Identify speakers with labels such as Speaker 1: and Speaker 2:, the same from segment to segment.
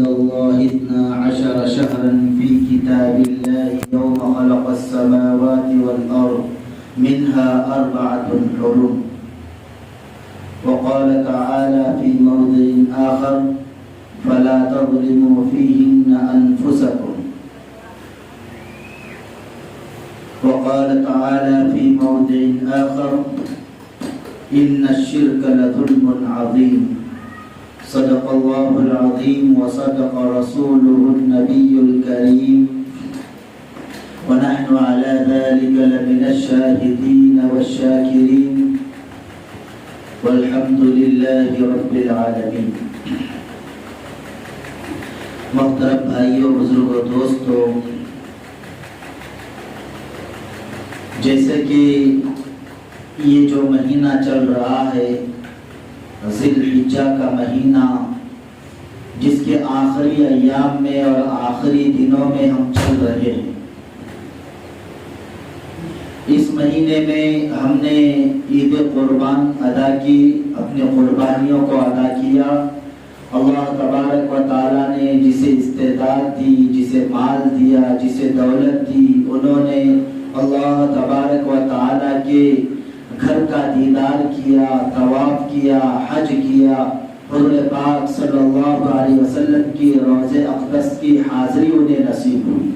Speaker 1: الله 12 شهرا في كتاب الله يوم خلق السماوات والأرض منها 4 حرم. وقال تعالى في موضع آخر فلا تظلموا فيهن أنفسكم. وقال تعالى في موضع آخر إن الشرك لظلم عظيم. صدق الله العظيم وصدق رسوله النبي الكريم ونحن على ذلك لمن الشاهدين والشاكرين والحمد لله رب العالمين. محترم بھائیوں، بزرگوں، دوستوں، جیسے کہ یہ جو مہینہ چل رہا ہے ذی الحجہ کا مہینہ، جس کے آخری ایام میں اور آخری دنوں میں ہم چل رہے ہیں، اس مہینے میں ہم نے عید قربان ادا کی، اپنی قربانیوں کو ادا کیا. اللہ تبارک و تعالیٰ نے جسے استعداد دی، جسے مال دیا، جسے دولت دی، انہوں نے اللہ تبارک و تعالیٰ کے گھر کا دیدار کیا، طواف کیا، حج کیا، حضور پاک صلی اللہ علیہ وسلم کی روضہ اقدس کی حاضری انہیں نصیب ہوئی.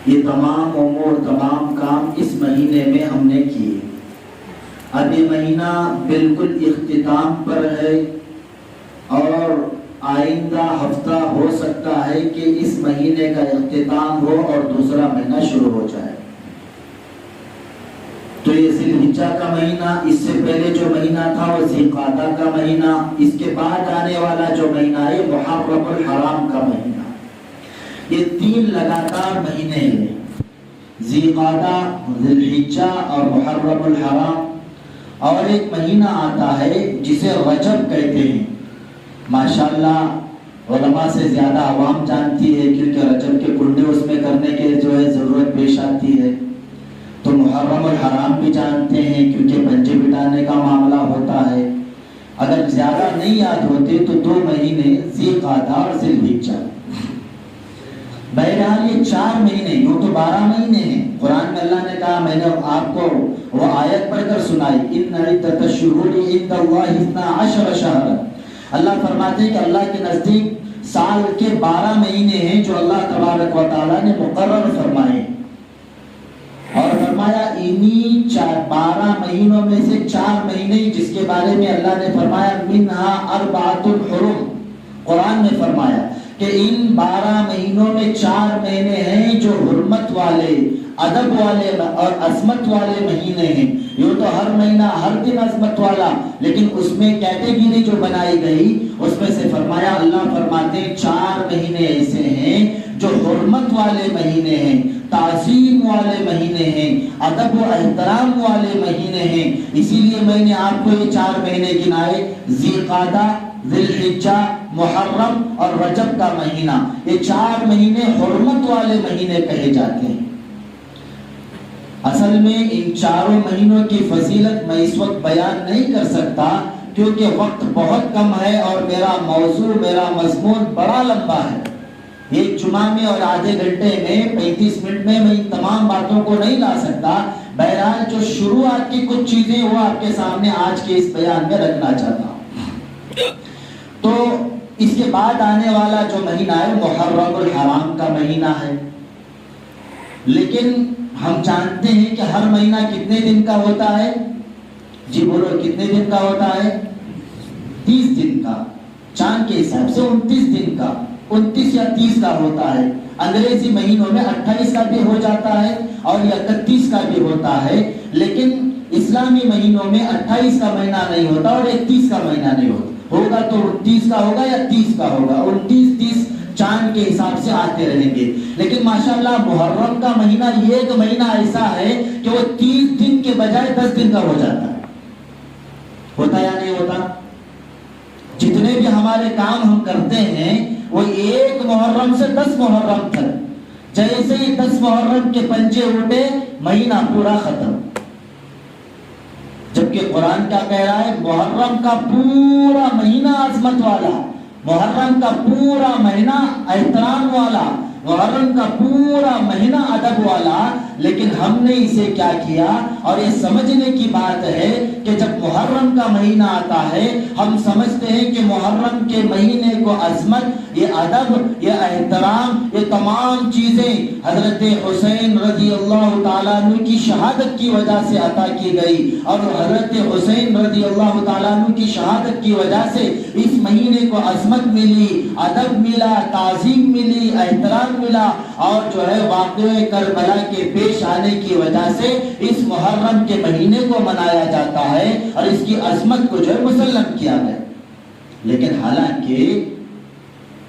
Speaker 1: یہ تمام امور، تمام کام اس مہینے میں ہم نے کیے. اب یہ مہینہ بالکل اختتام پر ہے اور آئندہ ہفتہ ہو سکتا ہے کہ اس مہینے کا اختتام ہو اور دوسرا مہینہ شروع ہو جائے. تو یہ ذی الحجہ کا مہینہ، اس سے پہلے جو مہینہ تھا وہ ذی القعدہ کا مہینہ، اس کے بعد آنے والا جو مہینہ ہے محرم الحرام کا مہینہ. یہ 3 لگاتار مہینے ہیں، ذی القعدہ، ذی الحجہ اور محرم الحرام. اور ایک مہینہ آتا ہے جسے رجب کہتے ہیں. ماشاءاللہ علماء سے زیادہ عوام جانتی ہے کیونکہ رجب کے کنڈے اس میں کرنے کے جو ہے ضرورت پیش آتی ہے. تو محرم الحرام بھی جانتے ہیں کیونکہ پنجے بٹانے کا معاملہ ہوتا ہے. اگر زیادہ نہیں یاد ہوتے تو 2 مہینے ذی القعدہ اور ذی الحجہ. بہرحال یہ 4 مہینے، یوں تو 12 مہینے ہیں. قرآن میں اللہ نے کہا، میں نے آپ کو وہ آیت پڑھ کر سنائی، ان عدۃ الشہور عند اللہ 12 شہرا. اللہ فرماتے ہیں کہ اللہ کے نزدیک سال کے 12 مہینے ہیں جو اللہ تبارک و تعالیٰ نے مقرر فرمائے. اور فرمایا انہی 12 مہینوں میں سے 4 مہینے جس کے بارے میں اللہ نے فرمایا منہا 4 حرم. قرآن میں فرمایا کہ ان 12 مہینوں میں 4 مہینے ہیں جو حرمت والے، ادب والے اور عظمت والے مہینے ہیں. یوں تو ہر مہینہ ہر دن عظمت والا، لیکن اس میں کیٹیگری جو بنائی گئی اس میں سے فرمایا، اللہ فرماتے ہیں 4 مہینے ایسے ہیں جو حرمت والے مہینے ہیں، تعظیم والے مہینے ہیں، ادب و احترام والے مہینے ہیں. اسی لیے میں نے آپ کو یہ 4 مہینے گنائے، ذی القعدہ، ذی الحجہ، محرم اور رجب کا مہینہ. یہ 4 مہینے حرمت والے مہینے کہے جاتے ہیں. اصل میں ان 4 مہینوں کی فضیلت میں اس وقت بیان نہیں کر سکتا کیونکہ وقت بہت کم ہے اور میرا موضوع، میرا مضمون بڑا لمبا ہے. ایک جمعہ میں اور آدھے گھنٹے میں 35 منٹ میں ان تمام باتوں کو نہیں لا سکتا. بہرحال جو شروعات کی کچھ چیزیں وہ آپ کے سامنے آج کے اس بیان میں رکھنا چاہتا ہوں. تو اس کے بعد آنے والا جو مہینہ ہے محرم الحرام کا مہینہ ہے. لیکن ہم جانتے ہیں کہ ہر مہینہ کتنے دن کا ہوتا ہے؟ جی بولو، کتنے دن کا ہوتا ہے؟ 30 دن کا. چاند کے حساب سے 29 دن کا، 29 یا 30 کا ہوتا ہے. انگریزی مہینوں میں 28 کا بھی ہو جاتا ہے اور 31 کا بھی ہوتا ہے. لیکن اسلامی مہینوں میں 28 کا مہینہ نہیں ہوتا اور 31 کا مہینہ نہیں ہوتا. ہوگا تو 29 کا ہوگا یا 30 کا ہوگا. 29 30 چاند کے حساب سے آتے رہیں گے. لیکن ماشاءاللہ محرم کا مہینہ یہ ایک مہینہ ایسا ہے کہ وہ 30 دن کے بجائے 10 دن کا ہو جاتا ہے. ہوتا یا نہیں ہوتا؟ جتنے بھی ہمارے کام ہم کرتے ہیں وہ 1 محرم سے 10 محرم تک، جیسے ہی 10 محرم کے پنجے اٹھے مہینہ پورا ختم. جبکہ قرآن کیا کہہ رہا ہے؟ محرم کا پورا مہینہ عظمت والا، محرم کا پورا مہینہ احترام والا، محرم کا پورا مہینہ ادب والا، لیکن ہم نے اسے کیا کیا؟ اور یہ سمجھنے کی بات ہے کہ جب محرم کا مہینہ آتا ہے ہم سمجھتے ہیں کہ محرم کے مہینے کو عظمت، یہ ادب، یہ احترام، یہ تمام چیزیں حضرت حسین رضی اللہ تعالیٰ عنہ کی شہادت کی وجہ سے عطا کی گئی، اور حضرت حسین رضی اللہ تعالیٰ عنہ کی شہادت کی وجہ سے اس مہینے کو عظمت ملی، ادب ملا، تعظیم ملی، احترام ملا، اور جو ہے واقعہ کربلا کے پیش آنے کی وجہ سے اس محرم کے مہینے کو منایا جاتا ہے اور اس کی عظمت کو جو ہے مسلم کیا گیا۔ لیکن حالانکہ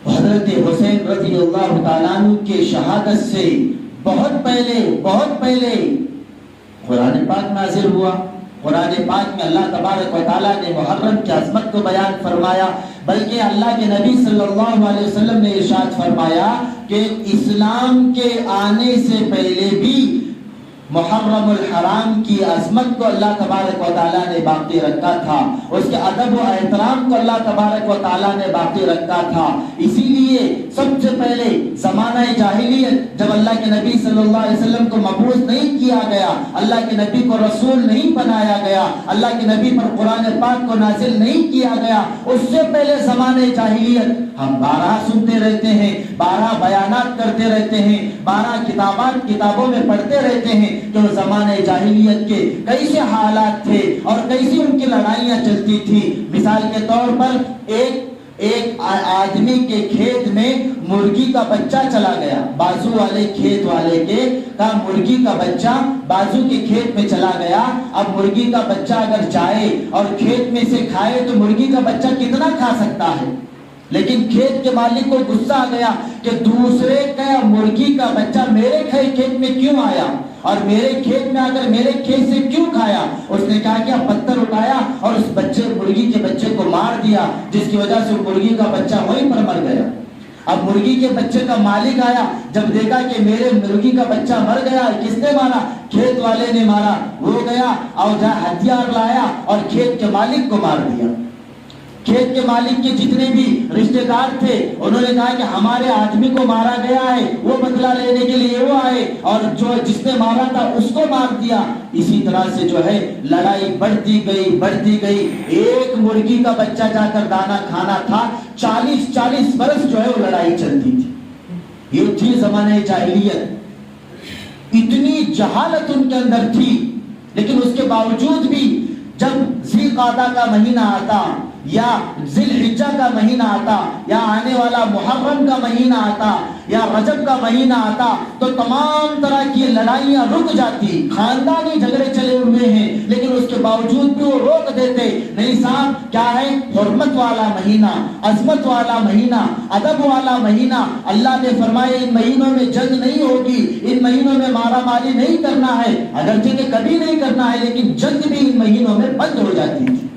Speaker 1: حضرت حسین رضی اللہ تعالیٰ عنہ کے شہادت سے بہت پہلے قرآن پاک نازل ہوا۔ قرآن پاک میں اللہ تبارک و تعالیٰ نے محرم کی عظمت کو بیان فرمایا، بلکہ اللہ کے نبی صلی اللہ علیہ وسلم نے ارشاد فرمایا کہ اسلام کے آنے سے پہلے بھی محرم الحرام کی عظمت کو اللہ تبارک و تعالیٰ نے باقی رکھا تھا، اس کے ادب و احترام کو اللہ تبارک و تعالیٰ نے باقی رکھا تھا۔ اسی لیے سب سے پہلے زمانہ جاہلیت جب اللہ کے نبی صلی اللہ علیہ وسلم کو مبعوث نہیں کیا گیا، اللہ کے نبی کو رسول نہیں بنایا گیا، اللہ کے نبی پر قرآن پاک کو نازل نہیں کیا گیا، اس سے پہلے زمانہ جاہلیت ہم بارہ سنتے رہتے ہیں، بارہ بیانات کرتے رہتے ہیں، بارہ کتابوں میں پڑھتے رہتے ہیں کہ زمانہ جاہلیت کے کیسے حالات تھے اور کیسی ان کی لڑائیاں چلتی تھی۔ مثال کے طور پر ایک آدمی کے کھیت میں مرغی کا بچہ چلا گیا، بازو والے کھیت والے کے کا مرغی کا بچہ بازو کے کھیت میں چلا گیا۔ اب مرغی کا بچہ اگر جائے اور کھیت میں سے کھائے تو مرغی کا بچہ کتنا کھا سکتا ہے؟ لیکن کھیت کے مالک کو غصہ آ گیا کہ دوسرے کا مرغی کا بچہ میرے کھیت میں کیوں آیا اور میرے کھیت میں اگر میرے کھیت سے کیوں کھایا؟ اس نے کہا کہ پتھر اٹھایا اور اس مرغی کے بچے کو مار دیا، جس کی وجہ سے مرغی کا بچہ وہیں پر مر گیا۔ اب مرغی کے بچے کا مالک آیا، جب دیکھا کہ میرے مرغی کا بچہ مر گیا، کس نے مارا؟ کھیت والے نے مارا۔ وہ گیا اور ہتھیار لایا اور کھیت کے مالک کو مار دیا۔ کھیت کے مالک کے جتنے بھی رشتہ دار تھے انہوں نے کہا کہ ہمارے آدمی کو مارا گیا ہے، وہ بدلہ لینے کے لیے وہ آئے اور جس نے مارا تھا اس کو مار دیا۔ اسی طرح سے جو ہے لڑائی بڑھتی گئی۔ ایک مرغی کا بچہ جا کر دانا کھانا تھا، 40 برس جو ہے وہ لڑائی چلتی تھی۔ یہ تھی زمانہ جاہلیت، اتنی جہالت ان کے اندر تھی، لیکن اس کے باوجود بھی جب ذی القعدہ کا مہینہ آتا یا ذی الحجہ کا مہینہ آتا یا آنے والا محرم کا مہینہ آتا یا رجب کا مہینہ آتا تو تمام طرح کی لڑائیاں رک جاتی۔ خاندانی جھگڑے چلے ہوئے ہیں لیکن اس کے باوجود بھی وہ روک دیتے، نہیں صاحب کیا ہے، حرمت والا مہینہ، عظمت والا مہینہ، ادب والا مہینہ، اللہ نے فرمایا ان مہینوں میں جنگ نہیں ہوگی، ان مہینوں میں مارا ماری نہیں کرنا ہے، اگرچہ کہ کبھی نہیں کرنا ہے لیکن جنگ بھی ان مہینوں میں بند ہو جاتی تھی۔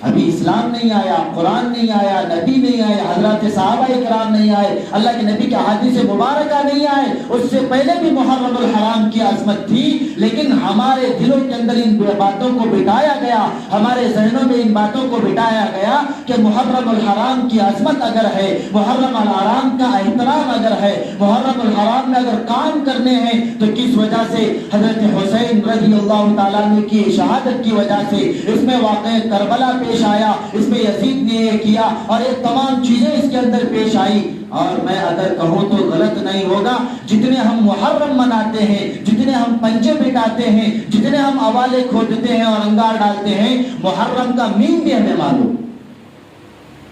Speaker 1: ابھی اسلام نہیں آیا، قرآن نہیں آیا، نبی نہیں آئے، حضرات صحابہ کرام نہیں آئے، اللہ کے نبی کے احادیث مبارکہ نہیں آئے، اس سے پہلے بھی محرم الحرام کی عظمت تھی، لیکن ہمارے دلوں کے اندر ان باتوں کو بٹھایا گیا، ہمارے ذہنوں میں ان باتوں کو بٹھایا گیا کہ محرم الحرام کی عظمت اگر ہے، محرم الحرام کا احترام اگر ہے، محرم الحرام میں اگر کام کرنے ہیں تو کس وجہ سے؟ حضرت حسین رضی اللہ تعالیٰ عنہ کی شہادت کی وجہ سے، اس میں واقع کربلا پیش آیا، اس میں یزید نے یہ کیا اور یہ تمام چیزیں اس کے اندر پیش آئی۔ اور میں اگر کہوں تو غلط نہیں ہوگا، جتنے ہم محرم مناتے ہیں، جتنے ہم پنجے بٹاتے ہیں، جتنے ہم اوالے کھودتے ہیں اور انگار ڈالتے ہیں، محرم کا مین بھی ہمیں معلوم،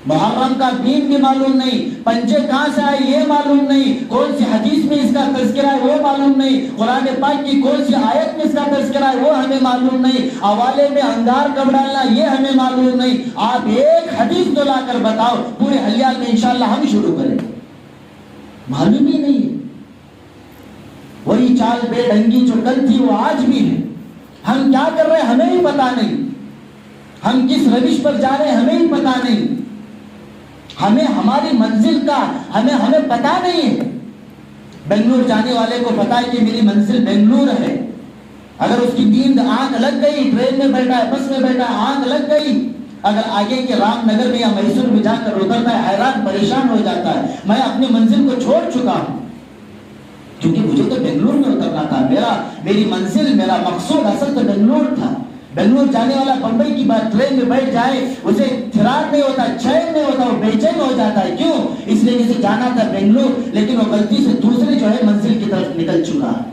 Speaker 1: محرم کا دین بھی معلوم نہیں، پنجے کہاں سے آئے یہ معلوم نہیں، کون سی حدیث میں اس کا تذکرہ ہے وہ معلوم نہیں، قرآن پاک کی کون سی آیت میں اس کا تذکرہ ہے وہ ہمیں معلوم نہیں، حوالے میں انگار کب ڈالنا یہ ہمیں معلوم نہیں۔ آپ ایک حدیث تو لا کر بتاؤ، پورے حلیال میں انشاءاللہ ہم شروع کریں، معلوم ہی نہیں ہے۔ وہی چال بے ڈھنگی جو کل تھی وہ آج بھی ہے، ہم کیا کر رہے ہیں ہمیں ہی پتا نہیں، ہم کس روش پر جا رہے ہیں ہمیں ہی پتا نہیں، ہمیں ہماری منزل کا ہمیں پتا نہیں ہے۔ بنگلور جانے والے کو پتا ہے کہ میری منزل بنگلور ہے، اگر اس کی نیند آنکھ لگ گئی، ٹرین میں بیٹھا ہے، بس میں بیٹھا ہے، آنکھ لگ گئی اگر آگے کے رام نگر میں یا میسور میں جا کر اترتا ہے حیران پریشان ہو جاتا ہے، میں اپنی منزل کو چھوڑ چکا ہوں، کیونکہ مجھے تو بنگلور میں اترنا تھا، میری منزل، میرا مقصود اصل تو بنگلور تھا۔ بنگلور جانے والا بمبئی کی بات ٹرین میں بیٹھ جائے اسے تھراٹ نہیں ہوتا، چین نہیں ہوتا، وہ بے چین ہو جاتا ہے۔ کیوں؟ اس لیے اسے جانا تھا بنگلور، لیکن وہ غلطی سے دوسرے جو ہے منزل کی طرف نکل چکا ہے۔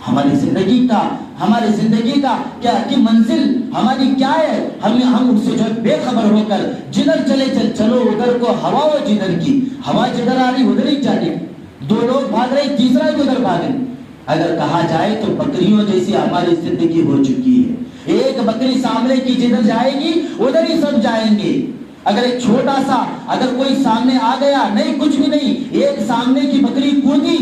Speaker 1: ہماری زندگی کا کیا کہ منزل ہماری کیا ہے؟ ہم اس سے جو بے خبر ہو کر جدھر چلے چلو ادھر کو ہوا ہو، جدھر کی ہوا جدھر آ رہی ادھر ہی جانے، دو لوگ بھاگ رہے تیسرا بھی ادھر بھاگے۔ اگر کہا جائے تو بکریوں جیسی ہماری زندگی ہو چکی ہے، ایک بکری سامنے کی جدھر جائے گی ادھر ہی سب جائیں گے۔ اگر ایک چھوٹا سا اگر کوئی سامنے آ گیا، نہیں کچھ بھی نہیں، ایک سامنے کی بکری کودی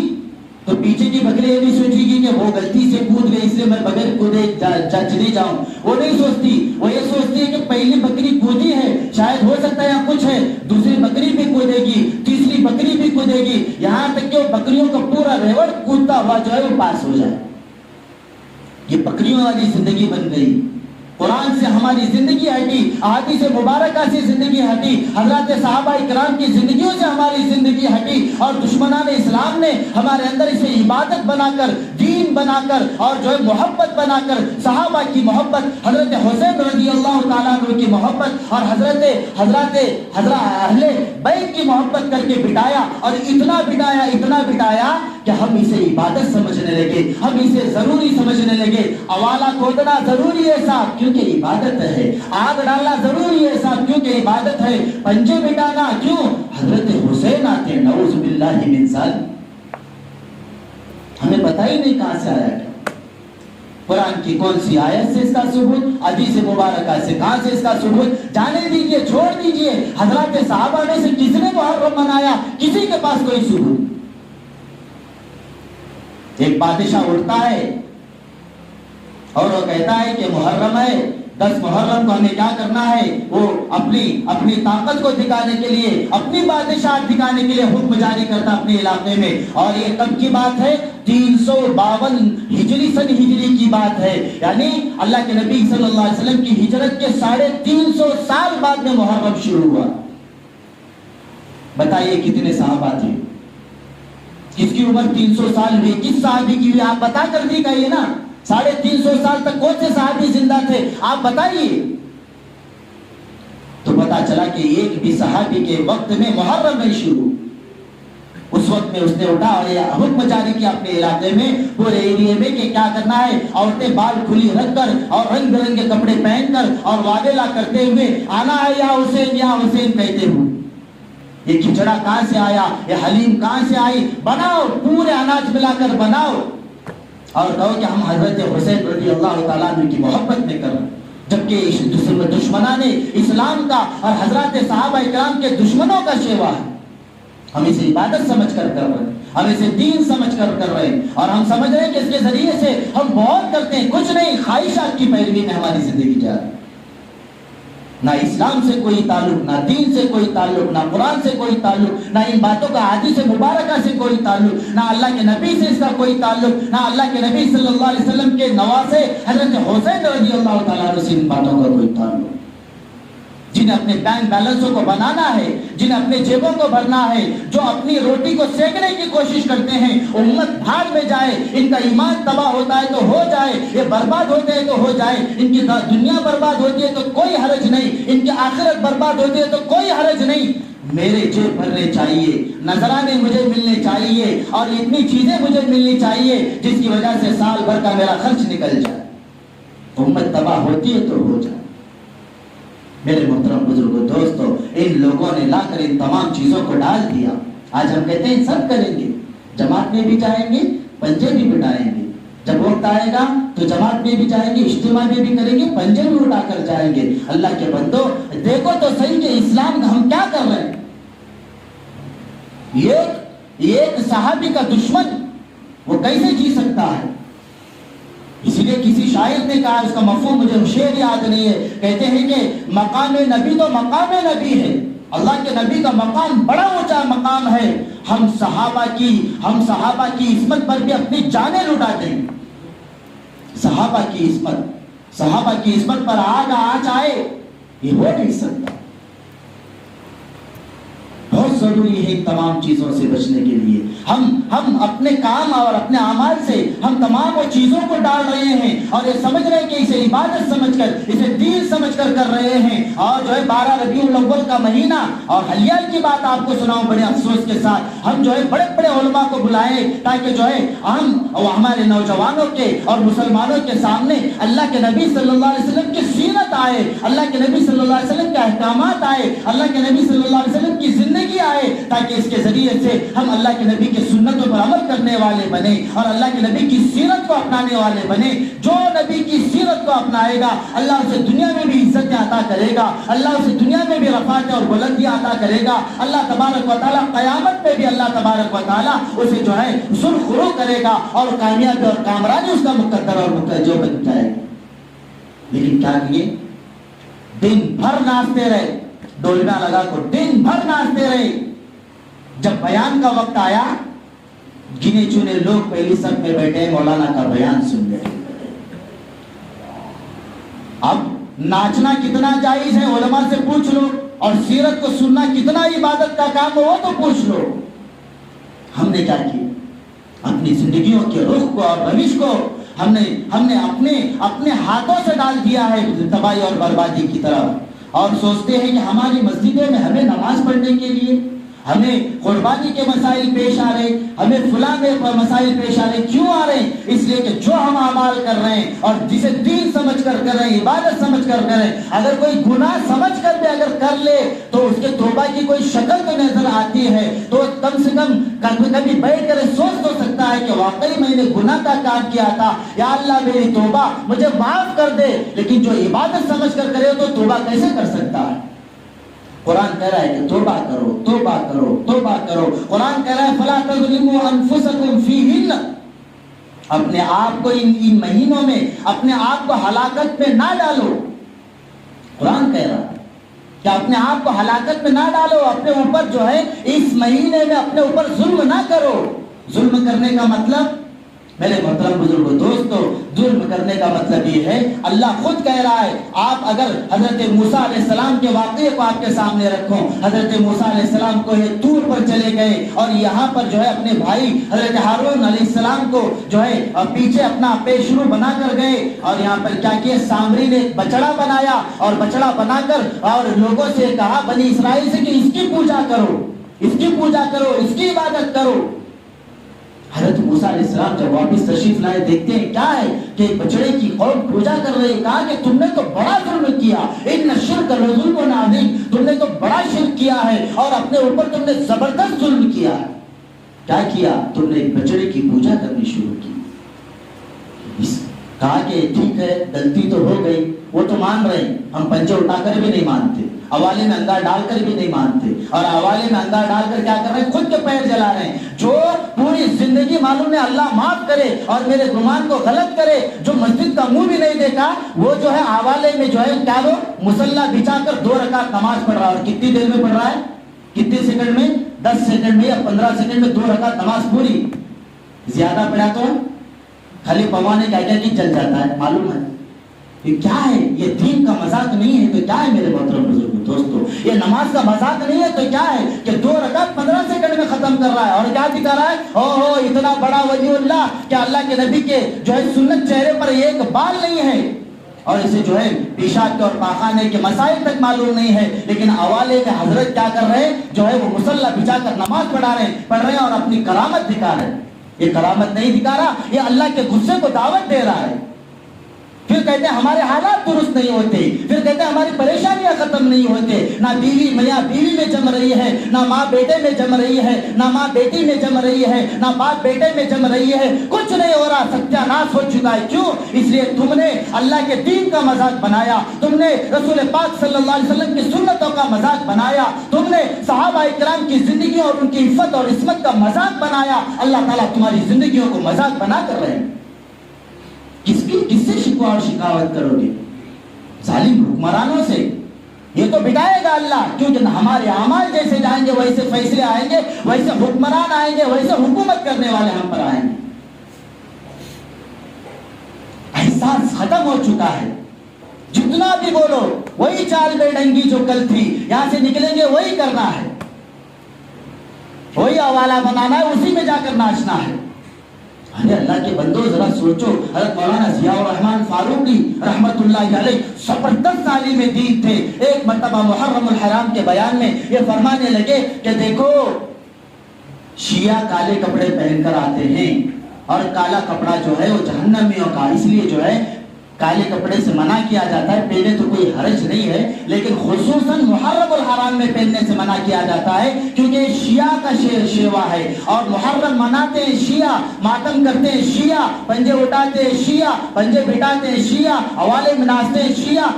Speaker 1: تو پیچھے کی بکری یہ نہیں سوچے گی کہ وہ غلطی سے کود گئی اس لیے میں بغیر کودے چلی جاؤں، وہ نہیں سوچتی، وہ یہ سوچتی ہے کہ پہلی بکری کودی ہے، شاید ہو سکتا ہے یا کچھ ہے، دوسری بکری بھی کودے گی، تیسری بکری بھی کودے گی، یہاں تک کہ وہ بکریوں کا پورا ریوڑ کودتا ہوا جو ہے وہ پاس ہو جائے۔ یہ بکریوں والی زندگی بن گئی۔ قرآن سے ہماری زندگی ہٹی، احادیث مبارکہ سے زندگی ہٹی، حضرات صحابہ کرام کی زندگیوں سے ہماری زندگی ہٹی، اور دشمنان اسلام نے ہمارے اندر اسے عبادت بنا کر، دین بنا کر، اور جو ہے محبت بنا کر، صحابہ کی محبت، حضرت حسین رضی اللہ تعالیٰ عنہ کی محبت، اور حضرت اہل بیت کی محبت کر کے بٹایا، اور اتنا بٹایا کہ ہم اسے عبادت سمجھنے لگے، ہم اسے ضروری سمجھنے لگے۔ اوالا کھودنا ضروری ہے صاحب کیونکہ عبادت ہے، آگ ڈالنا ضروری ہے صاحب کیونکہ عبادت ہے، پنجے مٹانا کیوں؟ حضرت حسین آتے ہیں، نعوذ باللہ من ذالک۔ ہمیں پتہ ہی نہیں کہاں سے آیا کیا، قرآن کی کون سی آیت سے اس کا ثبوت، حدیث مبارکہ سے کہاں سے اس کا ثبوت، جانے دیجئے، چھوڑ دیجئے۔ حضرات صحابہ میں سے کس نے محرم منایا؟ کسی کے پاس کوئی ثبوت۔ ایک بادشاہ اٹھتا ہے اور وہ کہتا ہے کہ محرم ہے، 10 محرم کو ہمیں کیا کرنا ہے؟ وہ اپنی طاقت کو دکھانے کے لیے، اپنی بادشاہ دکھانے کے لیے حکم جاری کرتا اپنے علاقے میں۔ اور یہ کب کی بات ہے؟ 352 سن ہجری کی بات ہے، یعنی اللہ کے نبی صلی اللہ علیہ وسلم کی ہجرت کے 350 سال بعد میں محرم شروع ہوا۔ بتائیے کتنے صحابہ تھے؟ کس کی عمر 300 سال ہوئی؟ کس صحابی کی ہوئی؟ آپ بتا کر دی گئی نا، 350 سال تک کون سے صحابی زندہ تھے؟ آپ بتائیے۔ تو پتا چلا کہ ایک بھی صحابی کے وقت میں محرم نہیں شروع، اس وقت میں اس نے اٹھا اور یہ حکم جاری کیا اپنے علاقے میں، پورے ایریے میں کہ کیا کرنا ہے، عورتیں بال کھلی رکھ کر اور رنگ برنگے کپڑے پہن کر اور واویلا کرتے ہوئے آنا ہے یا حسین کہتے ہوئے۔ یہ کھچڑا کہاں سے آیا، یہ حلیم کہاں سے آئی، بناؤ، پورے اناج ملا کر بناؤ، اور کہو کہ ہم حضرت حسین رضی اللہ تعالیٰ عنہ کی محبت میں کر رہے ہیں۔ جبکہ دشمنان اسلام کا اور حضرات صحابہ اکرام کے دشمنوں کا شیوا ہے۔ ہم اسے عبادت سمجھ کر رہے ہیں، ہم اسے دین سمجھ کر رہے ہیں، اور ہم سمجھ رہے ہیں کہ اس کے ذریعے سے ہم بہت کرتے ہیں، کچھ نہیں، خواہشات کی پیروی میں ہماری زندگی جا رہی ہے۔ نہ اسلام سے کوئی تعلق، نہ دین سے کوئی تعلق، نہ قرآن سے کوئی تعلق، نہ ان باتوں کا حدیث مبارکہ سے کوئی تعلق، نہ اللہ کے نبی سے اس کا کوئی تعلق، نہ اللہ کے نبی صلی اللہ علیہ وسلم کے نواسے حضرت حسین رضی اللہ تعالیٰ عنہ سے ان باتوں کا کوئی تعلق۔ جنہیں اپنے بینک بیلنسوں کو بنانا ہے، جنہیں اپنے جیبوں کو بھرنا ہے، جو اپنی روٹی کو سینکنے کی کوشش کرتے ہیں، امت بھاڑ میں جائے، ان کا ایمان تباہ ہوتا ہے تو ہو جائے، یہ برباد ہوتے ہیں تو ہو جائے، ان کی دنیا برباد ہوتی ہے تو کوئی حرج نہیں، ان کی آخرت برباد ہوتی ہے تو کوئی حرج نہیں۔ میرے جیب بھرنے چاہیے، نذرانے مجھے ملنے چاہیے، اور اتنی چیزیں مجھے ملنی چاہیے جس کی وجہ سے سال بھر کا میرا خرچ نکل جائے۔ امت تباہ ہوتی ہے تو ہو جائے۔ میرے محترم بزرگوں، دوستو، ان لوگوں نے لا کر ان تمام چیزوں کو ڈال دیا۔ آج ہم کہتے ہیں سب کریں گے، جماعت میں بھی جائیں گے، پنجے بھی بٹائیں گے، جب وقت آئے گا تو جماعت میں بھی جائیں گے، اجتماع میں بھی کریں گے، پنجے بھی اٹھا کر جائیں گے۔ اللہ کے بندو، دیکھو تو صحیح کہ اسلام ہم کیا کر رہے ہیں۔ ایک صحابی کا دشمن وہ کیسے جی سکتا ہے؟ اسی لیے کسی شاعر نے کہا، اس کا مفہوم مجھے شعر یاد نہیں ہے، کہتے ہیں کہ مقام نبی تو مقام نبی ہے، اللہ کے نبی کا مقام بڑا اونچا مقام ہے، ہم صحابہ کی عصمت پر بھی اپنی جانیں لٹا دیں گے۔ صحابہ کی عصمت پر آگ آنچ آئے یہ ہو نہیں سکتا. بہت ضروری ہے ان تمام چیزوں سے بچنے کے لیے. ہم اپنے کام اور اپنے اعمال سے ہم تمام وہ چیزوں کو ڈال رہے ہیں اور یہ سمجھ رہے ہیں کہ اسے عبادت سمجھ کر، اسے دین سمجھ کر رہے ہیں. اور جو ہے 12 ربیع الاول کا مہینہ، اور حلیال کی بات آپ کو سناؤں بڑے افسوس کے ساتھ، ہم جو ہے بڑے بڑے علماء کو بلائیں تاکہ جو ہے ہم ہمارے نوجوانوں کے اور مسلمانوں کے سامنے اللہ کے نبی صلی اللہ علیہ وسلم کی سیرت آئے، اللہ کے نبی صلی اللہ علیہ وسلم کے احکامات آئے، اللہ کے نبی صلی اللہ علیہ وسلم کی زندگی آئے، تاکہ اس کے ذریعے سے ہم اللہ کے نبی کی سنتوں پر عمل کرنے والے بنے اور اللہ کے نبی کی سیرت کو اپنانے والے بنے. جو نبی کی سیرت کو اپنائے گا اللہ اسے دنیا میں بھی عزتیں عطا کرے گا، اللہ اسے دنیا میں بھی رفعتیں اور بلندیاں عطا کرے گا. اللہ تبارک و تعالیٰ قیامت میں بھی اللہ تبارک و تعالیٰ اسے جو ہے سرخرو کرے گا اور کامیابی اور کامرانی اس کا مقدر اور جو بن جائے گا. لیکن کیا کیے؟ دن بھر ناچتے رہے، ڈولنا لگا کو دن بھر ناچتے رہے. جب بیان کا وقت آیا، گنے چنے لوگ پہلی صف میں بیٹھے مولانا کا بیان سن رہے. اب ناچنا کتنا جائز ہے علماء سے پوچھ لو، اور سیرت کو سننا کتنا عبادت کا کام ہو وہ تو پوچھ لو. ہم نے کیا کیا؟ اپنی زندگیوں کے رخ کو اور روش کو ہم نے اپنے ہاتھوں سے ڈال دیا ہے تباہی اور بربادی کی طرف. اور سوچتے ہیں کہ ہماری مسجدوں میں ہمیں نماز پڑھنے کے لیے، ہمیں قربانی کے مسائل پیش آ رہے، ہمیں فلاں مسائل پیش آ رہے. کیوں آ رہے ہیں؟ اس لیے کہ جو ہم اعمال کر رہے ہیں اور جسے دین سمجھ کر رہے ہیں، عبادت سمجھ کر رہے ہیں، اگر کوئی گناہ سمجھ کر بھی اگر کر لے تو اس کے توبہ کی کوئی شکل تو نظر آتی ہے، تو کم سے کم کبھی بیٹھ کر سوچ تو سکتا ہے کہ واقعی میں نے گناہ کا کام کیا تھا، یا اللہ میری توبہ مجھے معاف کر دے. لیکن جو عبادت سمجھ کر کرے تو توبہ کیسے کر سکتا ہے؟ قرآن کہہ رہا ہے کہ توبہ کرو، توبہ کرو، توبہ کرو. قرآن کہہ رہا ہے فَلَا تَظْلِمُوا أَنفُسَكُمْ فِيهِنَّ، اپنے آپ کو ان مہینوں میں اپنے آپ کو ہلاکت میں نہ ڈالو. قرآن کہہ رہا ہے کہ اپنے آپ کو ہلاکت میں نہ ڈالو، اپنے اوپر جو ہے اس مہینے میں اپنے اوپر ظلم نہ کرو. ظلم کرنے کا مطلب میرے محترم بزرگوں دوستو، ظلم کرنے کا مطلب یہ ہے، اللہ خود کہہ رہا ہے. آپ اگر حضرت موسیٰ علیہ السلام کے واقعے کو آپ کے سامنے رکھو، حضرت موسیٰ علیہ السلام کو یہ طور پر چلے گئے اور یہاں پر جو ہے اپنے بھائی حضرت ہارون علیہ السلام کو جو ہے پیچھے اپنا پیشرو بنا کر گئے، اور یہاں پر کیا کیا؟ سامری نے بچڑا بنایا اور بچڑا بنا کر اور لوگوں سے کہا بنی اسرائیل سے کہ اس کی پوجا کرو، اس کی پوجا کرو، اس کی عبادت کرو. حضرت موسیٰ علیہ السلام جب واپس تشریف لائے دیکھتے ہیں کیا ہے کہ بچڑے کی قوم پوجا کر رہے. کہا کہ تم نے تو بڑا ظلم کیا، ان الشرک لظلم عظیم، تم نے تو بڑا شرک کیا ہے اور اپنے اوپر تم نے زبردست ظلم کیا ہے. کیا کیا؟ تم نے بچڑے کی پوجا کرنی شروع کی. کہا کہ ٹھیک ہے غلطی تو ہو گئی، وہ تو مان رہے ہیں، ہم پنجے اٹھا کر بھی نہیں مانتے، حوالے میں انگار ڈال کر بھی نہیں مانتے، اور حوالے میں انگار ڈال کر کیا کر رہے ہیں؟ خود کے پیر جلا رہے ہیں. جو پوری زندگی معلوم ہے اللہ معاف کرے اور میرے گمان کو غلط کرے، جو مسجد کا منہ بھی نہیں دیکھا، وہ جو ہے حوالے میں جو ہے کیا وہ مصلی بچھا کر 2 رکعت نماز پڑھ رہا ہے. اور کتنی دیر میں پڑھ رہا ہے؟ کتنے سیکنڈ میں؟ 10 سیکنڈ میں یا 15 سیکنڈ میں 2 رکعت نماز پوری. زیادہ پڑھا تو خالی پوانے کیا کیا کی چل جاتا ہے. معلوم ہے یہ کیا ہے؟ یہ دین کا مذاق نہیں ہے تو کیا ہے میرے محترم بزرگوں دوستو؟ یہ نماز کا مذاق نہیں ہے تو کیا ہے کہ 2 رکعت 15 سیکنڈ میں ختم کر رہا ہے. اور کیا دکھا رہا ہے؟ او اتنا بڑا ولی اللہ، کیا اللہ کے نبی کے جو ہے سنت چہرے پر ایک بال نہیں ہے، اور اسے جو ہے پیشاب کے اور پاخانے کے مسائل تک معلوم نہیں ہے، لیکن حوالے میں حضرت کیا کر رہے ہیں؟ جو ہے وہ مصلی بچھا کر نماز پڑھ رہے ہیں اور اپنی کرامت دکھا رہے ہیں. یہ کرامت نہیں دکھا رہا، یہ اللہ کے غصے کو دعوت دے رہا ہے. پھر کہتے ہیں ہمارے حالات درست نہیں ہوتے، پھر کہتے ہیں ہماری پریشانیاں ختم نہیں ہوتے. نہ بیوی میاں بیوی میں جم رہی ہے، نہ ماں بیٹے میں جم رہی ہے، نہ ماں بیٹی میں جم رہی ہے، نہ باپ بیٹے میں جم رہی ہے. کچھ نہیں ہو رہا، ستیہ ناش ہو چکا ہے. کیوں؟ اس لیے تم نے اللہ کے دین کا مذاق بنایا، تم نے رسول پاک صلی اللہ علیہ وسلم کی سنتوں کا مذاق بنایا، تم نے صحابہ کرام کی زندگیوں اور ان کی عفت اور عصمت کا مذاق بنایا. اللہ تعالیٰ تمہاری زندگیوں کو مذاق بنا کر رہے ہیں. کس سے شکوہ اور شکایت کرو گے؟ ظالم حکمرانوں سے. یہ تو بٹائے گا اللہ، کیونکہ ہمارے اعمال جیسے جائیں گے ویسے فیصلے آئیں گے، ویسے حکمران آئیں گے، ویسے حکومت کرنے والے ہم پر آئیں گے. احساس ختم ہو چکا ہے. جتنا بھی بولو وہی چال بے ڈنگی جو کل تھی، یہاں سے نکلیں گے وہی کرنا ہے، وہی حوالہ بنانا ہے، اسی میں جا کر ناچنا ہے۔ ارے اللہ کے بندو ذرا سوچو، حضرت مولانا ضیاء الرحمن فاروقی رحمت اللہ علیہ زبردست عالم دین تھے، ایک مرتبہ محرم الحرام کے بیان میں یہ فرمانے لگے کہ دیکھو شیعہ کالے کپڑے پہن کر آتے ہیں، اور کالا کپڑا جو ہے وہ جہنمیوں کا، اس لیے جو ہے کالے کپڑے سے منع کیا جاتا ہے، پہنے تو کوئی حرج نہیں ہے، لیکن خصوصاً محرم الحرام میں پہننے سے منع کیا جاتا ہے، کیونکہ شیعہ کا شیوا ہے، اور محرم مناتے ہیں شیعہ، ماتم کرتے ہیں شیعہ، پنجے اٹھاتے ہیں شیعہ، پنجے بٹاتے ہیں شیعہ، حوالے میں ناچتے ہیں شیعہ۔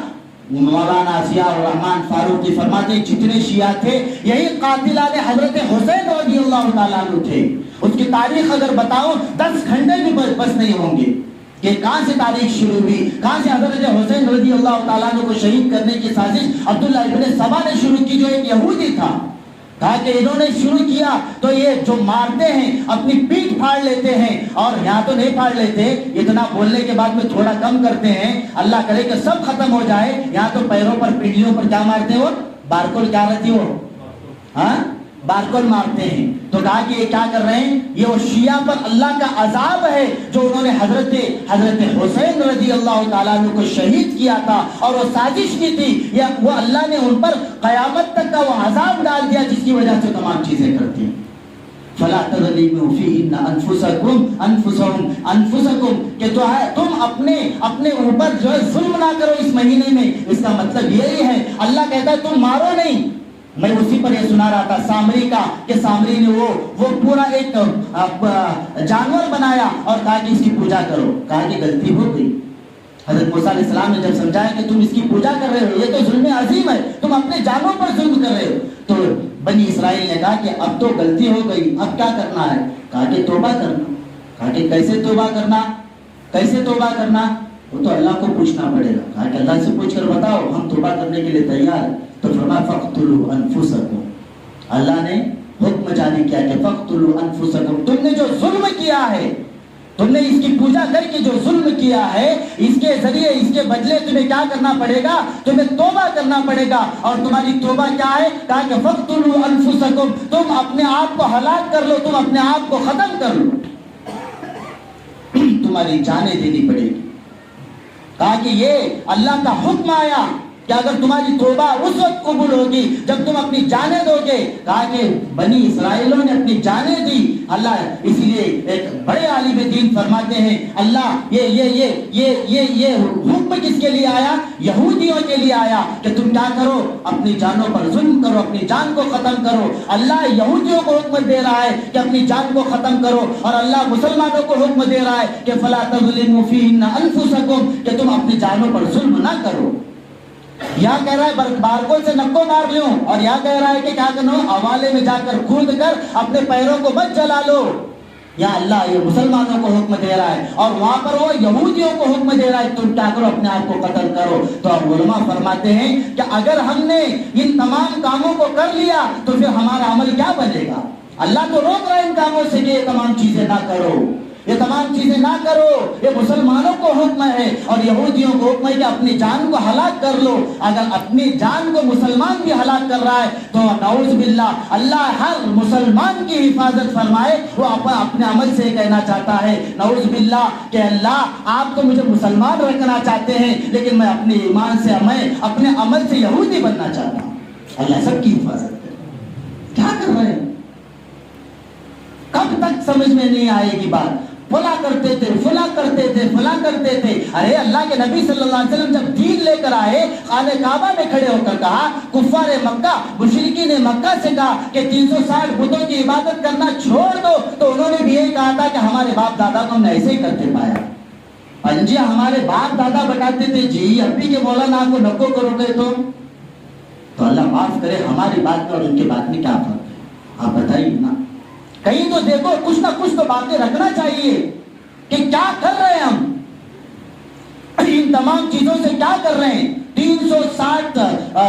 Speaker 1: مولانا ضیاء الرحمن فاروقی فرماتے ہیں جتنے شیعہ تھے یہی قاتلان حضرت حسین رضی اللہ تعالیٰ عنہ تھے۔ اس کی تاریخ اگر بتاؤں 10 گھنٹے بھی بس نہیں ہوں گے کہ کہاں سے تاریخ شروع ہوئی، کہاں سے حضرت حسین رضی اللہ تعالیٰ عنہ کو شہید کرنے کی سازش عبداللہ ابن سبا نے شروع کی، جو ایک یہودی تھا۔ کہا کہ انہوں نے شروع کیا تو یہ جو مارتے ہیں اپنی پیٹھ پھاڑ لیتے ہیں، اور یہاں تو نہیں پھاڑ لیتے، اتنا بولنے کے بعد میں تھوڑا کم کرتے ہیں، اللہ کرے کہ سب ختم ہو جائے، یہاں تو پیروں پر پنڈلیوں پر کیا مارتے ہیں، وہ بارکول کیا رہتی وہ ہاں بارکول مارتے ہیں۔ تو کہا کہ یہ کیا کر رہے ہیں، یہ وہ شیعہ پر اللہ کا عذاب ہے جو انہوں نے حضرت حسین رضی اللہ تعالیٰ عنہ کو شہید کیا تھا، اور وہ سازش کی تھی، یا وہ اللہ نے ان پر قیامت تک کا وہ عذاب ڈال دیا جس کی وجہ سے تمام چیزیں کرتی ہیں۔ فلا تظلموا فیہن انفسکم کہ جو ہے تم اپنے اوپر جو ہے ظلم نہ کرو اس مہینے میں۔ اس کا مطلب یہی ہے، اللہ کہتا ہے تم مارو نہیں۔ میں اسی پر یہ سنا رہا تھا سامری کا، کہ سامری نے وہ پورا ایک جانور بنایا اور کہا کہ اس کی پوجا کرو، کہا کہ غلطی ہو گئی۔ حضرت موسیٰ علیہ السلام نے جب سمجھایا کہ تم اس کی پوجا کر رہے ہو، یہ تو ظلم عظیم ہے، تم اپنے جانوں پر ظلم کر رہے ہو، تو بنی اسرائیل نے کہا کہ اب تو غلطی ہو گئی، اب کیا کرنا ہے، کہا کہ توبہ کرنا۔ کہا کہ کیسے توبہ کرنا، کیسے توبہ کرنا، وہ تو اللہ کو پوچھنا پڑے گا۔ کہا کہ اللہ سے پوچھ کر بتاؤ، ہم توبہ کرنے کے لیے تیار ہیں۔ تو فرمایا فَاقْتُلُوا أَنفُسَكُمْ، اللہ نے حکم جاری کیا کہ فَاقْتُلُوا أَنفُسَكُمْ، تم نے جو ظلم کیا ہے، تم نے اس کی پوجا کر کے جو ظلم کیا ہے، اس کے ذریعے اس کے بدلے تمہیں کیا کرنا پڑے گا، تمہیں توبہ کرنا پڑے گا۔ اور تمہاری توبہ کیا ہے، کہا کہ فَاقْتُلُوا أَنفُسَكُمْ، تم اپنے آپ کو ہلاک کر لو، تم اپنے آپ کو ختم کر لو، تمہاری جانیں دینی پڑے گی۔ کہا کہ یہ اللہ کا حکم آیا کہ اگر تمہاری توبہ اس وقت قبول ہوگی جب تم اپنی جانیں دو گے۔ کہا کہ بنی اسرائیلوں نے اپنی جانیں دی، اللہ اسی لیے ایک بڑے عالم دین فرماتے ہیں، اللہ یہ حکم کس کے لیے آیا، یہودیوں کے لیے آیا کہ تم کیا کرو، اپنی جانوں پر ظلم کرو، اپنی جان کو ختم کرو۔ اللہ یہودیوں کو حکم دے رہا ہے کہ اپنی جان کو ختم کرو، اور اللہ مسلمانوں کو حکم دے رہا ہے کہ فلا تظلموا فیہن انفسکم، کہ تم اپنی جانوں پر ظلم نہ کرو۔ یا کہہ رہا ہے بارکول سے نکو مار لوں، اور یا کہہ رہا ہے کہ کیا کرنا، حوالے میں جا کر کود کر اپنے پیروں کو مت جلا لو۔ یا اللہ یہ مسلمانوں کو حکم دے رہا ہے، اور وہاں پر وہ یہودیوں کو حکم دے رہا ہے تم کیا کرو، اپنے آپ کو قتل کرو۔ تو علماء فرماتے ہیں کہ اگر ہم نے ان تمام کاموں کو کر لیا تو پھر ہمارا عمل کیا بنے گا۔ اللہ تو روک رہا ہے ان کاموں سے کہ یہ تمام چیزیں نہ کرو، یہ تمام چیزیں نہ کرو، یہ مسلمانوں کو حکم ہے، اور یہودیوں کو حکم ہے کہ اپنی جان کو ہلاک کر لو۔ اگر اپنی جان کو مسلمان بھی ہلاک کر رہا ہے تو نعوذ باللہ اللہ ہر مسلمان کی حفاظت فرمائے۔ وہ اپنے عمل سے کہنا چاہتا ہے نعوذ باللہ کہ اللہ آپ تو مجھے مسلمان رکھنا چاہتے ہیں، لیکن میں اپنے ایمان سے، میں اپنے عمل سے یہودی بننا چاہتا ہوں۔ اللہ سب کی حفاظت کرے۔ کیا کر رہے ہیں، کب تک سمجھ میں نہیں آئے گی بات، فلاں کرتے تھے، فلاں کرتے تھے، فلاں کرتے تھے۔ ارے اللہ کے نبی صلی اللہ علیہ وسلم جب دین لے کر آئے، خانہ کعبہ میں کھڑے ہو کر کہا، کفار مکہ مشرکین مکہ سے کہا کہ 360 بتوں کی عبادت کرنا چھوڑ دو، تو انہوں نے بھی یہی کہا تھا کہ ہمارے باپ دادا کو ہم نے ایسے ہی کرتے پایا۔ پنجے ہمارے باپ دادا بتاتے تھے، جی ابھی کے مولانا کو نکو کرو گے تو اللہ معاف کرے، ہماری بات میں اور ان کی بات میں کیا فرق ہے، آپ بتائیے نا۔ کہیں تو دیکھو کچھ نہ کچھ تو باتیں رکھنا چاہیے کہ کیا کر رہے ہیں ہم، ان تمام چیزوں سے کیا کر رہے ہیں۔ 360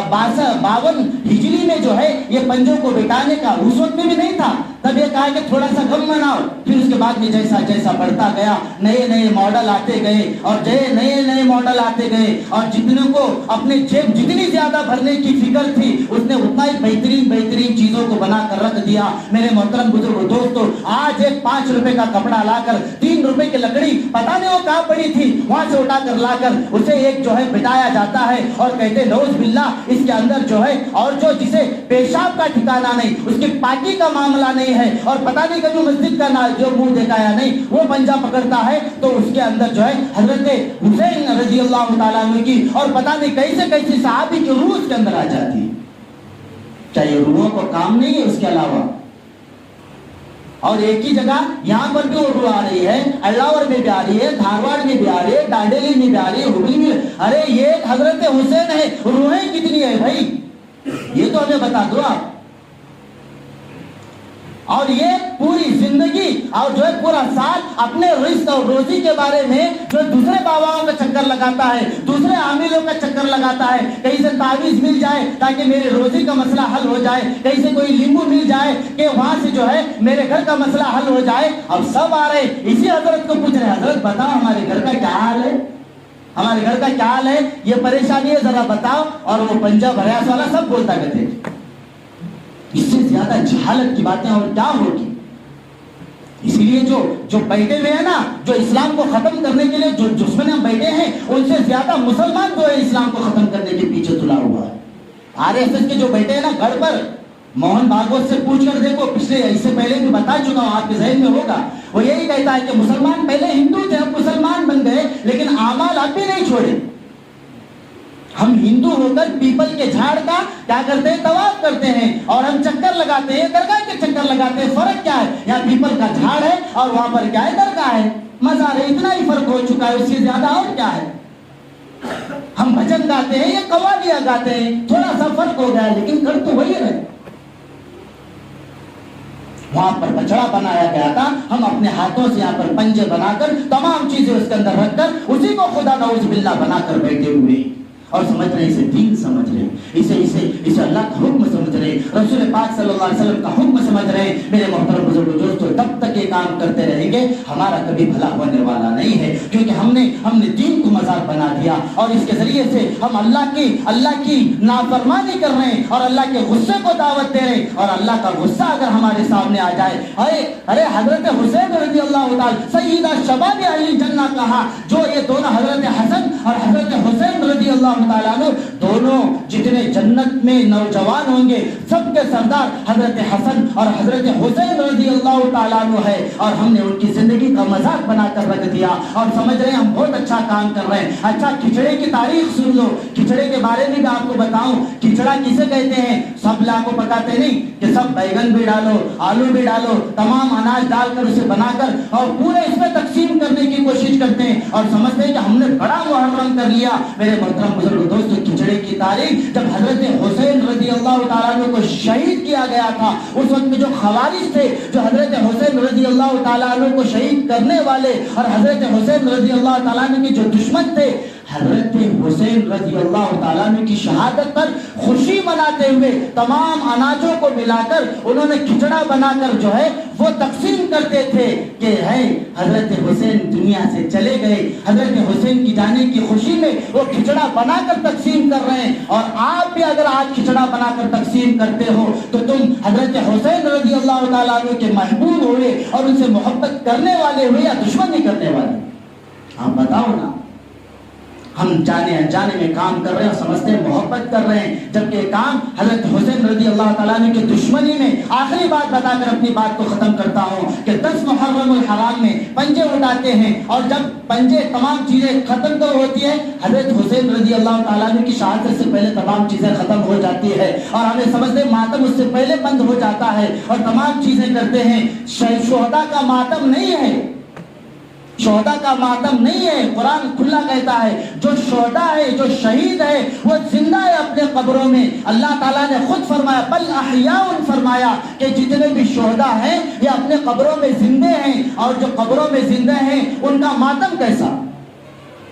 Speaker 1: 52 ہجری میں جو ہے یہ پنجوں کو بٹانے کا اس وقت میں بھی نہیں تھا، تب یہ کہا کہ تھوڑا سا غم مناؤ. پھر اس کے بعد میں جیسا جیسا بڑھتا گیا نئے نئے ماڈل آتے گئے اور نئے نئے ماڈل آتے گئے اور جتنے کو اپنے جیب جتنی زیادہ بھرنے کی فکر تھی اس نے اتنا ہی بہترین بہترین چیزوں کو بنا کر رکھ دیا. میرے محترم بزرگ دوستو, آج ایک 5 روپے کا کپڑا لا کر 3 روپے کی لکڑی پتہ نہیں وہ کہاں پڑی تھی وہاں سے اٹھا کر لا کر اسے ایک جو ہے بٹایا جاتا ہے اور کہتے نعوذ باللہ اس کے اندر جو ہے اور جو جسے پیشاب کا ٹھکانہ نہیں, اس کی پاکی کا معاملہ نہیں ہے اور پتہ نہیں کبھی مسجد کا جو منہ دیکھا یا نہیں وہ پنجہ پکڑتا ہے تو اس کے اندر جو ہے حضرت حسین رضی اللہ تعالیٰ عنہ کی اور پتہ نہیں کیسے کیسے صحابی کی روح اس کے اندر آ جاتی ہے. کیا یہ روحوں کو کام نہیں ہے اس کے علاوہ؟ اور ایک ہی جگہ یہاں پر بھی وہ روح آ رہی ہے, اللہ میں بھی آ رہی ہے, دھارواڑ میں بھی آ رہی ہے, ڈانڈیلی میں بھی آ رہی ہے, ہبلی میں. ارے یہ حضرت حسین ہے, روحیں کتنی ہے بھائی یہ تو ہمیں بتا دو آپ. اور یہ پوری زندگی اور جو ہے پورا سال اپنے رزق اور روزی کے بارے میں جو دوسرے باباؤں کا چکر لگاتا ہے, دوسرے عاملوں کا چکر لگاتا ہے, کہیں سے تعویذ مل جائے تاکہ میرے روزی کا مسئلہ حل ہو جائے, کہیں سے کوئی لیمبو مل جائے کہ وہاں سے جو ہے میرے گھر کا مسئلہ حل ہو جائے. اب سب آ رہے اسی حضرت کو پوچھ رہے حضرت بتاؤ ہمارے گھر کا کیا حال ہے, ہمارے گھر کا کیا حال ہے, یہ پریشانی ہے ذرا بتاؤ. اور وہ پنجاب ہریاس والا سب بولتا کہتے اس سے زیادہ جہالت کی باتیں اور کیا ہوگی. اسی لیے جو بیٹھے ہوئے ہیں نا, جو اسلام کو ختم کرنے کے لیے جو دشمن ہم بیٹھے ہیں, ان سے زیادہ مسلمان جو ہے اسلام کو ختم کرنے کے پیچھے تلا ہوا ہے. RSS کے جو بیٹھے ہیں نا گھر پر, موہن بھاگوت سے پوچھ کر دیکھو, پچھلے اس سے پہلے بھی بتا چکا ہوں, آپ کے ذہن میں ہوگا. وہ یہی کہتا ہے کہ مسلمان پہلے ہندو تھے اب مسلمان بن گئے لیکن اعمال اب بھی نہیں چھوڑے. ہم ہندو ہو کر پیپل کے جھاڑ کا کیا کرتے ہیں, طواف کرتے ہیں اور ہم چکر لگاتے ہیں, درگاہ کے چکر لگاتے ہیں. فرق کیا ہے, یہاں پیپل کا جھاڑ ہے اور وہاں پر کیا ہے, درگاہ ہے, مزار ہے. اتنا ہی فرق ہو چکا ہے, اس سے زیادہ اور کیا ہے. ہم بھجن گاتے ہیں یا قوالیاں گاتے ہیں, تھوڑا سا فرق ہو گیا لیکن کر تو وہی رہے. وہاں پر بچڑا بنایا گیا تھا, ہم اپنے ہاتھوں سے یہاں پر پنجے بنا کر تمام چیزیں اس کے اندر رکھ کر اسی کو خدا نعوذ باللہ بنا کر بیٹھے ہوئے اور سمجھ رہے ہیں اسے دین سمجھ رہے ہیں, اسے اللہ کا حکم سمجھ رہے ہیں, رسول پاک صلی اللہ علیہ وسلم کا حکم سمجھ رہے ہیں. میرے محترم بزرگ دوستو, تب تک یہ کام کرتے رہیں گے ہمارا کبھی بھلا ہونے والا نہیں ہے, کیونکہ ہم نے دین کو مذاق بنا دیا اور اس کے ذریعے سے ہم اللہ کی نافرمانی کر رہے ہیں اور اللہ کے غصے کو دعوت دے رہے ہیں. اور اللہ کا غصہ اگر ہمارے سامنے آ جائے, ارے حضرت حسین رضی اللہ تعالی سیدہ شباب اہل الجنہ کہا, جو یہ دونوں حضرت حسن اور حضرت حسین رضی اللہ تعالیٰ عنہ دونوں جتنے جنت میں نوجوان ہوں گے سب کے سردار حضرت حسن اور حضرت حسین رضی اللہ تعالیٰ عنہ ہے. اور ہم نے ان کی زندگی کا مذاق بنا کر رکھ دیا اور سمجھ رہے ہیں ہم بہت اچھا کام کر رہے ہیں. اچھا کھچڑے کی تاریخ سن لو, کھچڑے کے بارے میں بھی آپ کو بتاؤں. کھچڑا کسے کہتے ہیں, سب لاکھ کو پکاتے نہیں کہ سب بیگن بھی ڈالو, آلو بھی ڈالو, تمام اناج ڈال کر اسے بنا کر اور پورے اس میں تقسیم کرنے کی کوشش کرتے ہیں اور سمجھتے ہیں کہ ہم نے بڑا محرم کر لیا. میرے محترم بزرگ دوستو, کھچڑے کی تاریخ جب حضرت حسین رضی اللہ تعالیٰ عنہ کو شہید کیا گیا تھا, اس وقت میں جو خوارج تھے جو حضرت حسین رضی اللہ تعالیٰ عنہ کو شہید کرنے والے اور حضرت حسین رضی اللہ تعالیٰ عنہ کے جو دشمن تھے, حضرت حسین رضی اللہ تعالیٰ عنہ کی شہادت پر خوشی مناتے ہوئے تمام اناجوں کو ملا کر انہوں نے کھچڑا بنا کر جو ہے وہ تقسیم کرتے تھے کہ ہے حضرت حسین دنیا سے چلے گئے, حضرت حسین کی جانے کی خوشی میں وہ کھچڑا بنا کر تقسیم کر رہے ہیں. اور آپ بھی اگر آج کھچڑا بنا کر تقسیم کرتے ہو تو تم حضرت حسین رضی اللہ تعالیٰ عنہ کے محبوب ہوئے اور ان سے محبت کرنے والے ہوئے یا دشمنی کرنے والے. آپ بتاؤ نا, ہم جانے انجانے میں کام کر رہے ہیں اور سمجھتے ہیں محبت کر رہے ہیں, جبکہ یہ کام حضرت حسین رضی اللہ تعالیٰ عنہ کی دشمنی میں. آخری بات بتا کر اپنی بات کو ختم کرتا ہوں کہ 10 محرم الحرام میں پنجے اٹھاتے ہیں اور جب پنجے تمام چیزیں ختم تو ہوتی ہے, حضرت حسین رضی اللہ تعالیٰ عنہ کی شہادت سے پہلے تمام چیزیں ختم ہو جاتی ہے اور ہمیں سمجھتے ہیں ماتم اس سے پہلے بند ہو جاتا ہے اور تمام چیزیں کرتے ہیں. شہداء کا ماتم نہیں ہے, شہداء کا ماتم نہیں ہے. قرآن کھلا کہتا ہے جو شہداء ہے, جو شہید ہے, وہ زندہ ہے اپنے قبروں میں. اللہ تعالیٰ نے خود فرمایا بل احیاء, فرمایا کہ جتنے بھی شہداء ہیں یہ اپنے قبروں میں زندے ہیں, اور جو قبروں میں زندہ ہیں ان کا ماتم کیسا.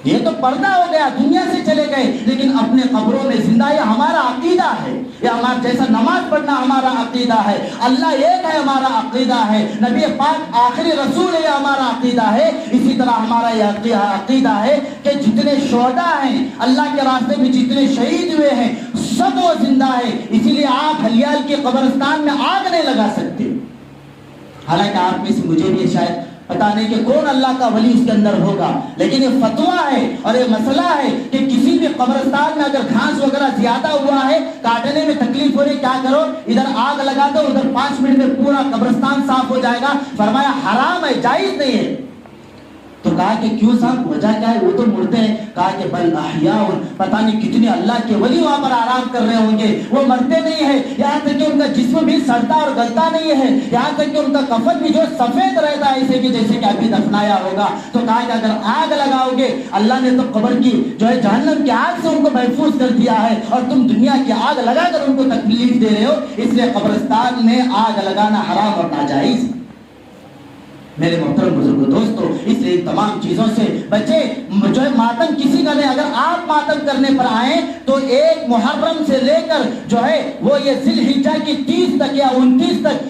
Speaker 1: یہ تو پردہ ہو گیا، دنیا سے چلے گئے، لیکن اپنے قبروں میں زندہ. یہ ہمارا عقیدہ ہے، یہ ہمارا جیسا نماز پڑھنا ہمارا عقیدہ ہے، اللہ ایک ہے ہمارا عقیدہ ہے، نبی پاک آخری رسول ہے یہ ہمارا عقیدہ ہے. اسی طرح ہمارا یہ عقیدہ ہے کہ جتنے شہداء ہیں اللہ کے راستے میں، جتنے شہید ہوئے ہیں، سب وہ زندہ ہے. اسی لیے آپ ہلیال کے قبرستان میں آگ نہیں لگا سکتے. حالانکہ آپ میں سے مجھے بھی شاید پتا نہیں کہ کون اللہ کا ولی اس کے اندر ہوگا، لیکن یہ فتویٰ ہے اور یہ مسئلہ ہے کہ کسی بھی قبرستان میں اگر گھاس وغیرہ زیادہ ہوا ہے، کاٹنے میں تکلیف ہو رہی، کیا کرو، ادھر آگ لگا دو، ادھر 5 منٹ میں پورا قبرستان صاف ہو جائے گا. فرمایا حرام ہے، جائز نہیں ہے. تو کہا کہ کیوں صاحب، وجہ کیا ہے؟ وہ تو مردے ہیں. کہا کہ بل احیاء، پتہ نہیں کتنے اللہ کے ولی وہاں پر آرام کر رہے ہوں گے، وہ مرتے نہیں ہیں. یہاں تک کہ ان کا جسم بھی سڑتا اور گلتا نہیں ہے، یہاں تک کہ ان کا کفن بھی جو سفید رہتا ہے، ایسے کہ جیسے کہ ابھی دفنایا ہوگا. تو کہا کہ اگر آگ لگاؤ گے، اللہ نے تو قبر کی جو ہے جہنم کی آگ سے ان کو محفوظ کر دیا ہے، اور تم دنیا کی آگ لگا کر ان کو تکلیف دے رہے ہو. اس لیے قبرستان میں آگ لگانا حرام اور ناجائز. میرے محترم بزرگوں دوستو، اس لیے تمام چیزوں سے بچے. جو ہے ماتم کسی کا نہیں. اگر آپ ماتم کرنے پر آئیں تو 1 محرم سے لے کر جو ہے وہ یہ ذی الحجہ کی 30 تک یا 29 تک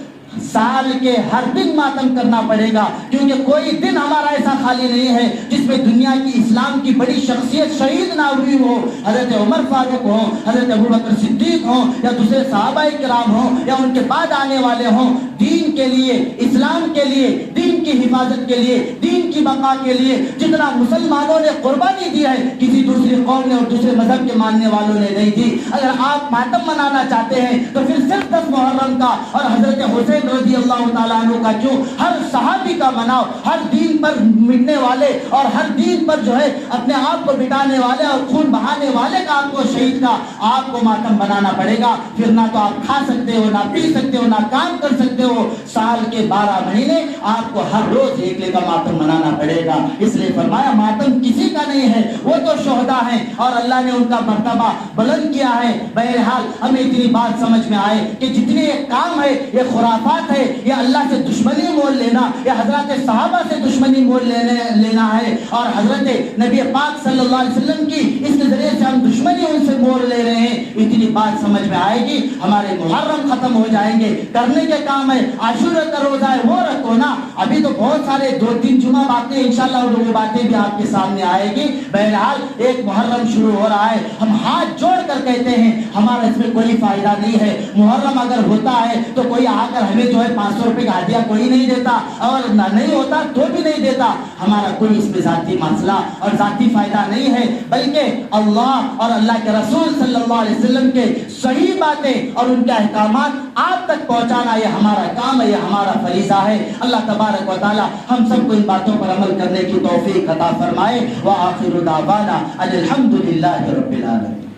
Speaker 1: سال کے ہر دن ماتم کرنا پڑے گا، کیونکہ کوئی دن ہمارا ایسا خالی نہیں ہے جس میں دنیا کی اسلام کی بڑی شخصیت شہید نہ ہوئی ہو. حضرت عمر فاروق ہوں، حضرت ابوبکر صدیق ہوں، یا دوسرے صحابہ کرام ہوں، یا ان کے بعد آنے والے ہوں. دین کے لیے، اسلام کے لیے، دین کی حفاظت کے لیے، دین کی بقا کے لیے جتنا مسلمانوں نے قربانی دی ہے، کسی دوسری قوم نے اور دوسرے مذہب کے ماننے والوں نے نہیں دی. اگر آپ ماتم منانا چاہتے ہیں تو پھر صرف 10 محرم کا اور حضرت حسین رضی اللہ تعالیٰ عنہ کا کیوں، ہر صحابی کا مناؤ. ہر دین پر مٹنے والے اور ہر دین پر جو ہے اپنے آپ کو مٹانے والے اور خون بہانے والے کا، آپ کو شہید کا آپ کو ماتم بنانا پڑے گا. پھر نہ تو آپ کھا سکتے ہو، نہ پی سکتے ہو، نہ کام کر سکتے ہو. سال کے 12 مہینے آپ کو ہر روز ایک کا ماتم منانا پڑے گا. اس لیے فرمایا ماتم کسی کا نہیں ہے، وہ تو شہداء ہیں اور اللہ نے ان کا مرتبہ بلند کیا ہے. بہرحال ہمیں اتنی بات سمجھ میں آئے کہ جتنے یہ کام ہے، یہ خرافات ہے، یہ اللہ سے دشمنی مول لینا، یہ حضرات صحابہ سے دشمنی مول لینا ہے، اور حضرت نبی پاک صلی اللہ علیہ وسلم کی اس کے ذریعے سے ہم دشمنی ان سے مول لے رہے ہیں. اتنی بات سمجھ میں آئے گی، ہمارے محرم ختم ہو جائیں گے. کرنے کے کام ہے، عاشورہ کا روزہ ہے وہ رکھو نا. ابھی تو بہت سارے 2-3 جمعہ باتیں انشاءاللہ وہ باتیں بھی آپ کے سامنے آئے گی. بہرحال 1 محرم شروع ہو رہا ہے، ہم ہاتھ جوڑ کر کہتے ہیں ہمارا اس میں کوئی فائدہ نہیں ہے. محرم اگر ہوتا ہے تو کوئی آ کر ہمیں جو ہے 500 روپے کا ہدیہ کوئی نہیں دیتا، اور نہیں ہوتا تو بھی نہیں دیتا. ہمارا کوئی اس میں ذاتی مسئلہ اور ذاتی فائدہ نہیں ہے، بلکہ اللہ اور اللہ کے رسول صلی اللہ علیہ وسلم کے صحیح باتیں اور ان کے احکامات آپ تک پہنچانا یہ ہمارا کام ہے، یہ ہمارا فریضہ ہے. اللہ تبارک و تعالی ہم سب کو ان باتوں پر عمل کرنے کی توفیق عطا فرمائے. وآخر دعوانا الحمدللہ رب العالمین.